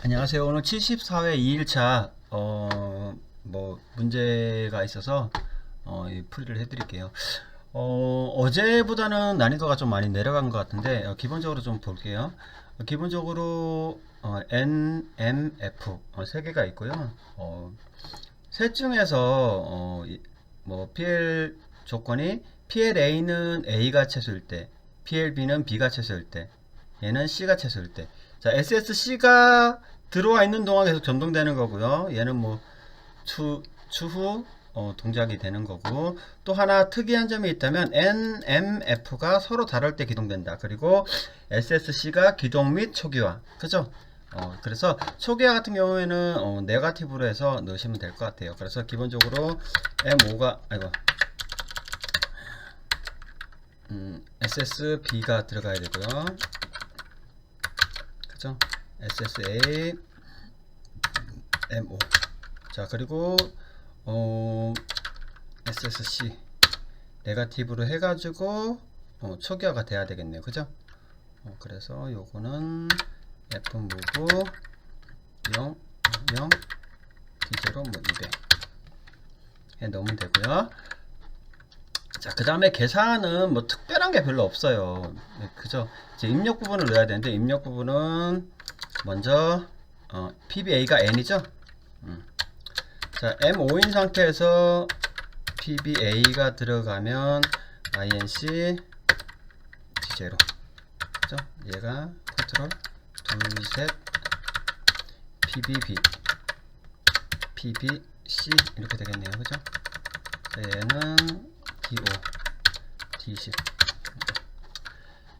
안녕하세요. 오늘 74회 2일차 문제가 있어서 이 풀이를 해드릴게요. 어제보다는 난이도가 좀 많이 내려간 것 같은데 기본적으로 좀 볼게요. 기본적으로 N, M, F 세 개가 있고요. 셋 중에서 PL 조건이 PLA는 A가 최소일 때, PLB는 B가 최소일 때, 얘는 C가 최소일 때. 자, SSC가 들어와 있는 동안 계속 전동되는 거고요. 얘는 추후 동작이 되는 거고, 또 하나 특이한 점이 있다면 NMF가 서로 다를 때 기동된다. 그리고 SSC가 기동 및 초기화. 그죠? 그래서 초기화 같은 경우에는 네거티브로 해서 넣으시면 될 것 같아요. 그래서 기본적으로 M5가 SSB가 들어가야 되고요. 그죠? SSA M5. 자, 그리고 SSC 네거티브로 해가지고 초기화가 돼야 되겠네요. 그죠? 그래서 요거는 F 무브 0 0 D0 200 해 넣으면 되고요. 자, 그 다음에 계산은 특별한 게 별로 없어요. 그죠? 이제 입력 부분을 넣어야 되는데, 입력 부분은 먼저 PBA가 N이죠? 자, M5인 상태에서 PBA가 들어가면 INC D0. 그죠? 얘가 컨트롤 둘셋 PBB PBC 이렇게 되겠네요. 그죠? 자, 얘는 D5 D10.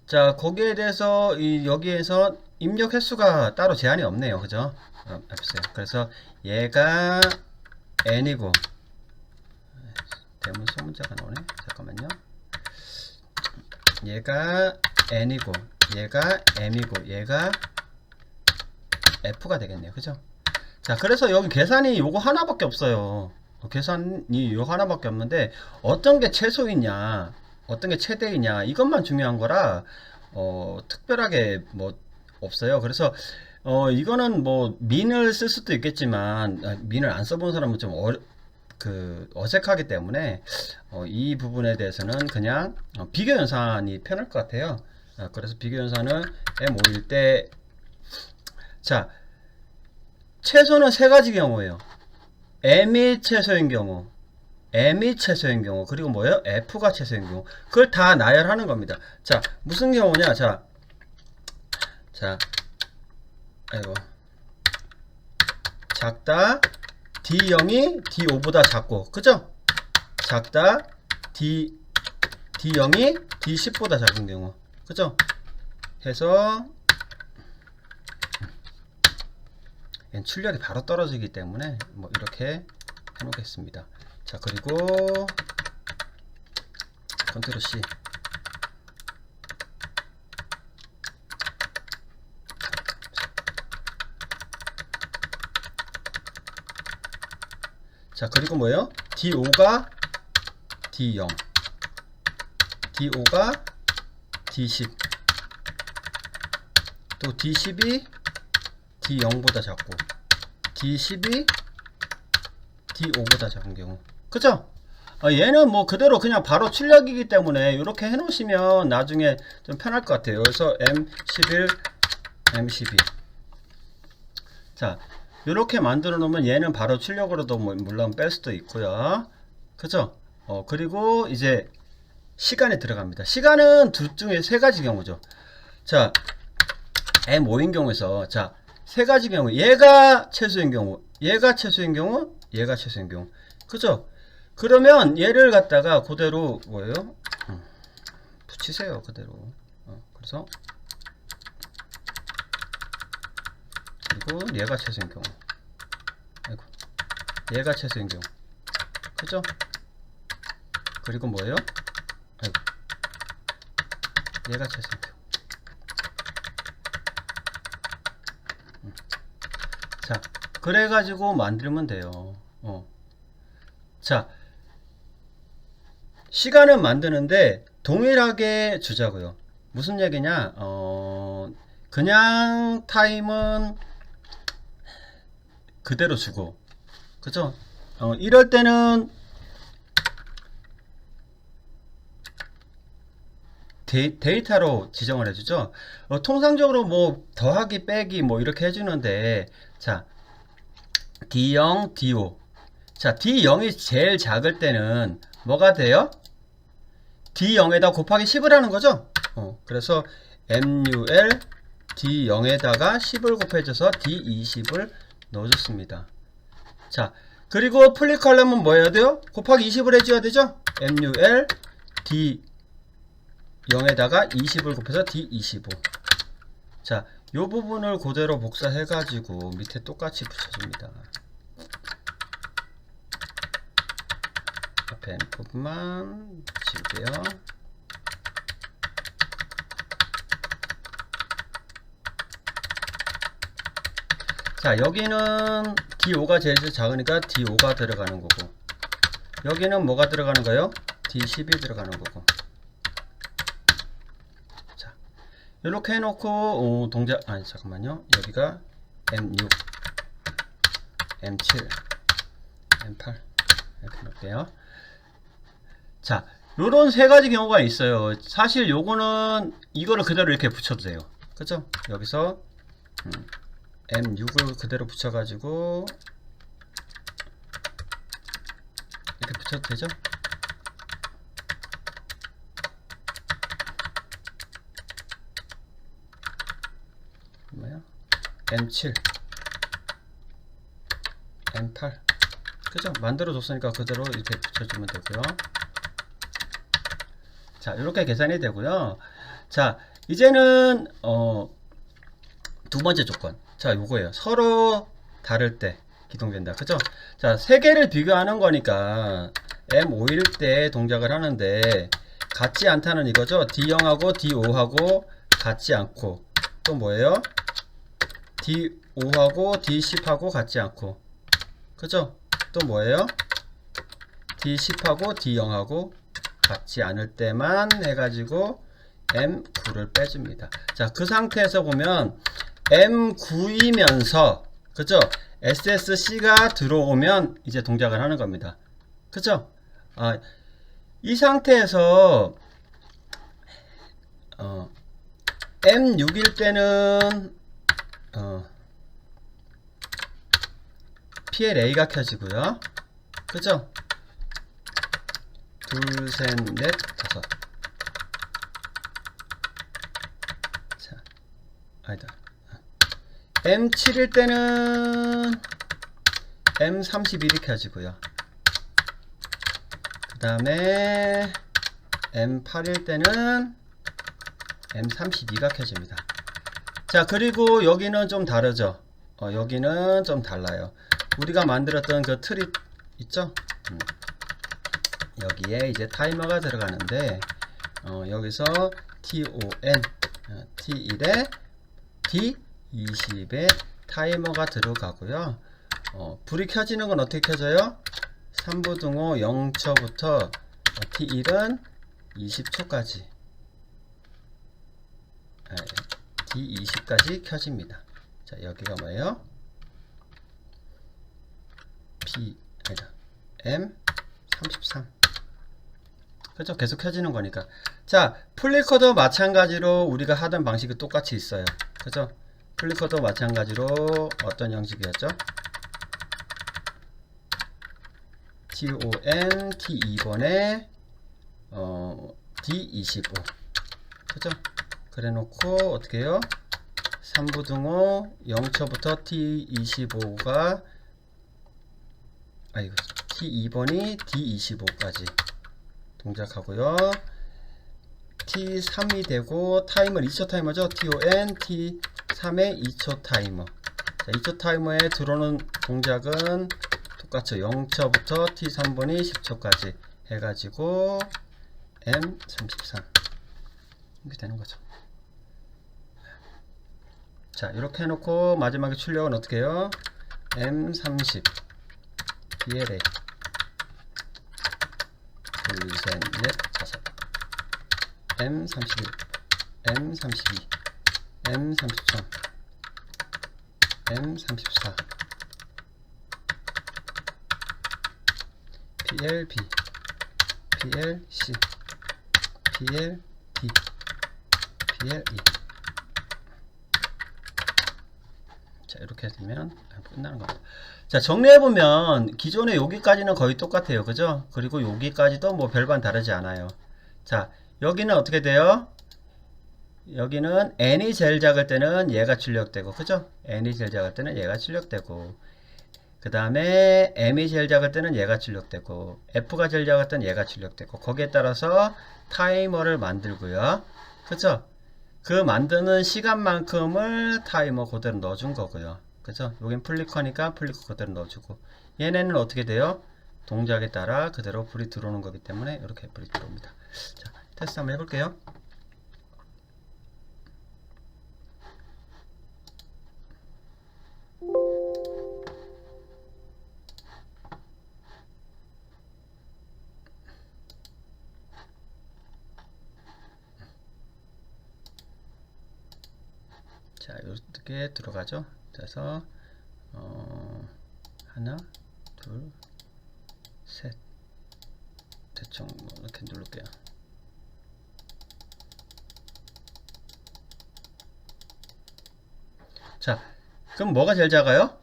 자, 거기에 대해서 여기에서 입력 횟수가 따로 제한이 없네요. 그죠? 없어요. 그래서 얘가 N이고, 대문 소문자가 나오네. 잠깐만요. 얘가 N이고, 얘가 M이고, 얘가 F가 되겠네요. 그죠? 자, 그래서 여기 계산이 요거 하나밖에 없어요. 계산이 요거 하나밖에 없는데, 어떤 게 최소이냐, 어떤 게 최대이냐, 이것만 중요한 거라, 특별하게 없어요. 그래서, 이거는 민을 쓸 수도 있겠지만, 민을 안 써본 사람은 좀 어색하기 때문에, 이 부분에 대해서는 그냥, 비교 연산이 편할 것 같아요. 그래서 비교 연산은 M5일 때, 자, 최소는 세 가지 경우예요. M이 최소인 경우, M이 최소인 경우, 그리고 뭐예요? F가 최소인 경우. 그걸 다 나열하는 겁니다. 자, 무슨 경우냐? 자, 아이고, 작다, D0이 D5보다 작고, 그죠? 작다, D0이 D10보다 작은 경우, 그죠? 해서 출력이 바로 떨어지기 때문에 이렇게 해놓겠습니다. 자, 그리고 컨트롤 C. 자, 그리고 뭐예요? D5가 D0, D5가 D10, 또 D10이 D0보다 작고, D10이 D5보다 작은 경우. 그죠? 얘는 그대로 그냥 바로 출력이기 때문에 이렇게 해 놓으시면 나중에 좀 편할 것 같아요. 그래서 M11, M12. 자, 이렇게 만들어 놓으면 얘는 바로 출력으로도 물론 뺄 수도 있고요. 그죠? 그리고 이제 시간에 들어갑니다. 시간은 둘 중에 세 가지 경우죠. 자, M5인 경우에서, 자, 세 가지 경우, 얘가 최소인 경우, 얘가 최소인 경우, 얘가 최소인 경우. 그죠? 그러면 얘를 갖다가 그대로 뭐예요? 붙이세요. 그대로. 그래서 그리고 얘가 최소인 경우. 아이고. 얘가 최소인 경우. 그죠? 그리고 뭐예요? 아이고. 얘가 최소인 경우. 자, 그래가지고 만들면 돼요. 자, 시간은 만드는데 동일하게 주자고요. 무슨 얘기냐? 그냥 타임은 그대로 주고, 그죠? 이럴 때는 데이터로 지정을 해주죠. 통상적으로 뭐 더하기 빼기 뭐 이렇게 해주는데, 자 D0 D5, 자 D0이 제일 작을 때는 뭐가 돼요? D0에다 곱하기 10을 하는 거죠. 그래서 MUL D0에다가 10을 곱해줘서 D20을 넣어줬습니다. 자, 그리고 플립하려면 뭐 해야 돼요? 곱하기 20을 해줘야 되죠? MUL D0에다가 20을 곱해서 D25. 자, 요 부분을 그대로 복사해가지고 밑에 똑같이 붙여줍니다. 앞에 N 부분만 지우고요. 자, 여기는 D5가 제일 작으니까 D5가 들어가는 거고, 여기는 뭐가 들어가는 거예요? D10이 들어가는 거고. 자, 이렇게 해놓고 동작, 아니 잠깐만요, 여기가 M6, M7, M8 이렇게 놓을게요. 자, 요런 세 가지 경우가 있어요. 사실 요거는 이거를 그대로 이렇게 붙여도 돼요. 그죠? 여기서 M6을 그대로 붙여가지고 이렇게 붙여도 되죠? 뭐야? M7, M8, 그죠? 만들어줬으니까 그대로 이렇게 붙여주면 되고요. 자, 이렇게 계산이 되고요. 자, 이제는 두 번째 조건. 자, 요거예요. 서로 다를 때 기동된다. 그죠? 자, 세 개를 비교하는 거니까 M5일 때 동작을 하는데 같지 않다는 이거죠. D0하고 D5하고 같지 않고, 또 뭐예요? D5하고 D10하고 같지 않고, 그죠? 또 뭐예요? D10하고 D0하고 같지 않을 때만 해가지고 M9를 빼줍니다. 자, 그 상태에서 보면 M9이면서, 그죠? SSC가 들어오면 이제 동작을 하는 겁니다. 그죠? 이 상태에서 M6일 때는 PLA가 켜지고요. 그죠? 둘, 셋, 넷, 다섯. 자, 아니다. M7일 때는 M31이 켜지고요. 그 다음에 M8일 때는 M32가 켜집니다. 자, 그리고 여기는 좀 다르죠. 여기는 좀 달라요. 우리가 만들었던 그 트리 있죠? 여기에 이제 타이머가 들어가는데, 여기서 TON, T1에 D20에 타이머가 들어가고요. 불이 켜지는 건 어떻게 켜져요? 3부등호 0초부터 T1은 20초까지, D20까지 켜집니다. 자, 여기가 뭐예요? M33. 그죠? 계속 켜지는 거니까. 자, 플리커도 마찬가지로 우리가 하던 방식이 똑같이 있어요. 그죠? 플리커도 마찬가지로 어떤 형식이었죠? TON T2번에 D25. 그죠? 그래 놓고 어떻게 해요? 3부등호 0초부터 T25가 T2번이 D25까지 동작하고요. T3이 되고, 타이머 2초 타이머죠. TON T3의 2초 타이머. 자, 2초 타이머에 들어오는 동작은 똑같죠. 0초부터 T3번이 10초까지 해가지고 M33 이렇게 되는 거죠. 자, 이렇게 해놓고 마지막에 출력은 어떻게 해요? M30 PLA 둘, 셋, 넷, 다섯. M31, M32, M33, M34, PLB, PLC, PLD, PLE. 자, 이렇게 되면 끝나는 겁니다. 자, 정리해보면 기존에 여기까지는 거의 똑같아요. 그죠? 그리고 여기까지도 뭐 별반 다르지 않아요. 자, 여기는 어떻게 돼요? 여기는 n이 제일 작을 때는 얘가 출력되고, 그죠? n이 제일 작을 때는 얘가 출력되고, 그 다음에 m이 제일 작을 때는 얘가 출력되고, f가 제일 작을 때는 얘가 출력되고, 거기에 따라서 타이머를 만들고요. 그죠? 그 만드는 시간만큼을 타이머 그대로 넣어준 거고요. 그죠? 여긴 플리커니까 플리커 그대로 넣어주고, 얘네는 어떻게 돼요? 동작에 따라 그대로 불이 들어오는 거기 때문에 이렇게 불이 들어옵니다. 자, 테스트 한번 해볼게요. 자, 이렇게 들어가죠. 그래서 하나, 둘, 셋. 대충 이렇게 누를게요. 자, 그럼 뭐가 제일 작아요?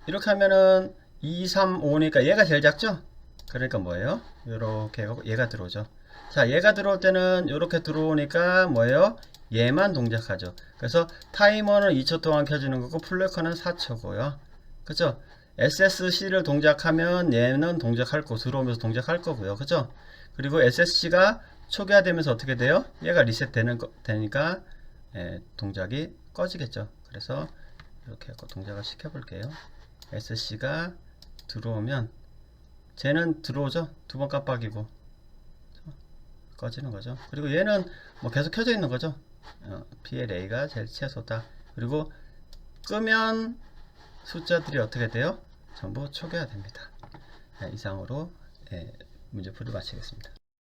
이렇게 하면은 2, 3, 5니까 얘가 제일 작죠? 그러니까 뭐예요? 이렇게 얘가 들어오죠. 자, 얘가 들어올 때는 이렇게 들어오니까 뭐예요? 얘만 동작하죠. 그래서 타이머는 2초 동안 켜지는 거고 플래커는 4초고요. 그죠? SSC를 동작하면 얘는 동작할 거, 들어오면서 동작할 거고요. 그죠? 그리고 SSC가 초기화되면서 어떻게 돼요? 얘가 되니까 동작이 꺼지겠죠. 그래서 이렇게 하고 동작을 시켜볼게요. SC가 들어오면 쟤는 들어오죠. 두 번 깜빡이고 꺼지는 거죠. 그리고 얘는 뭐 계속 켜져 있는 거죠. PLA가 제일 최소다. 그리고 끄면 숫자들이 어떻게 돼요? 전부 초기화됩니다. 이상으로 문제풀이를 마치겠습니다.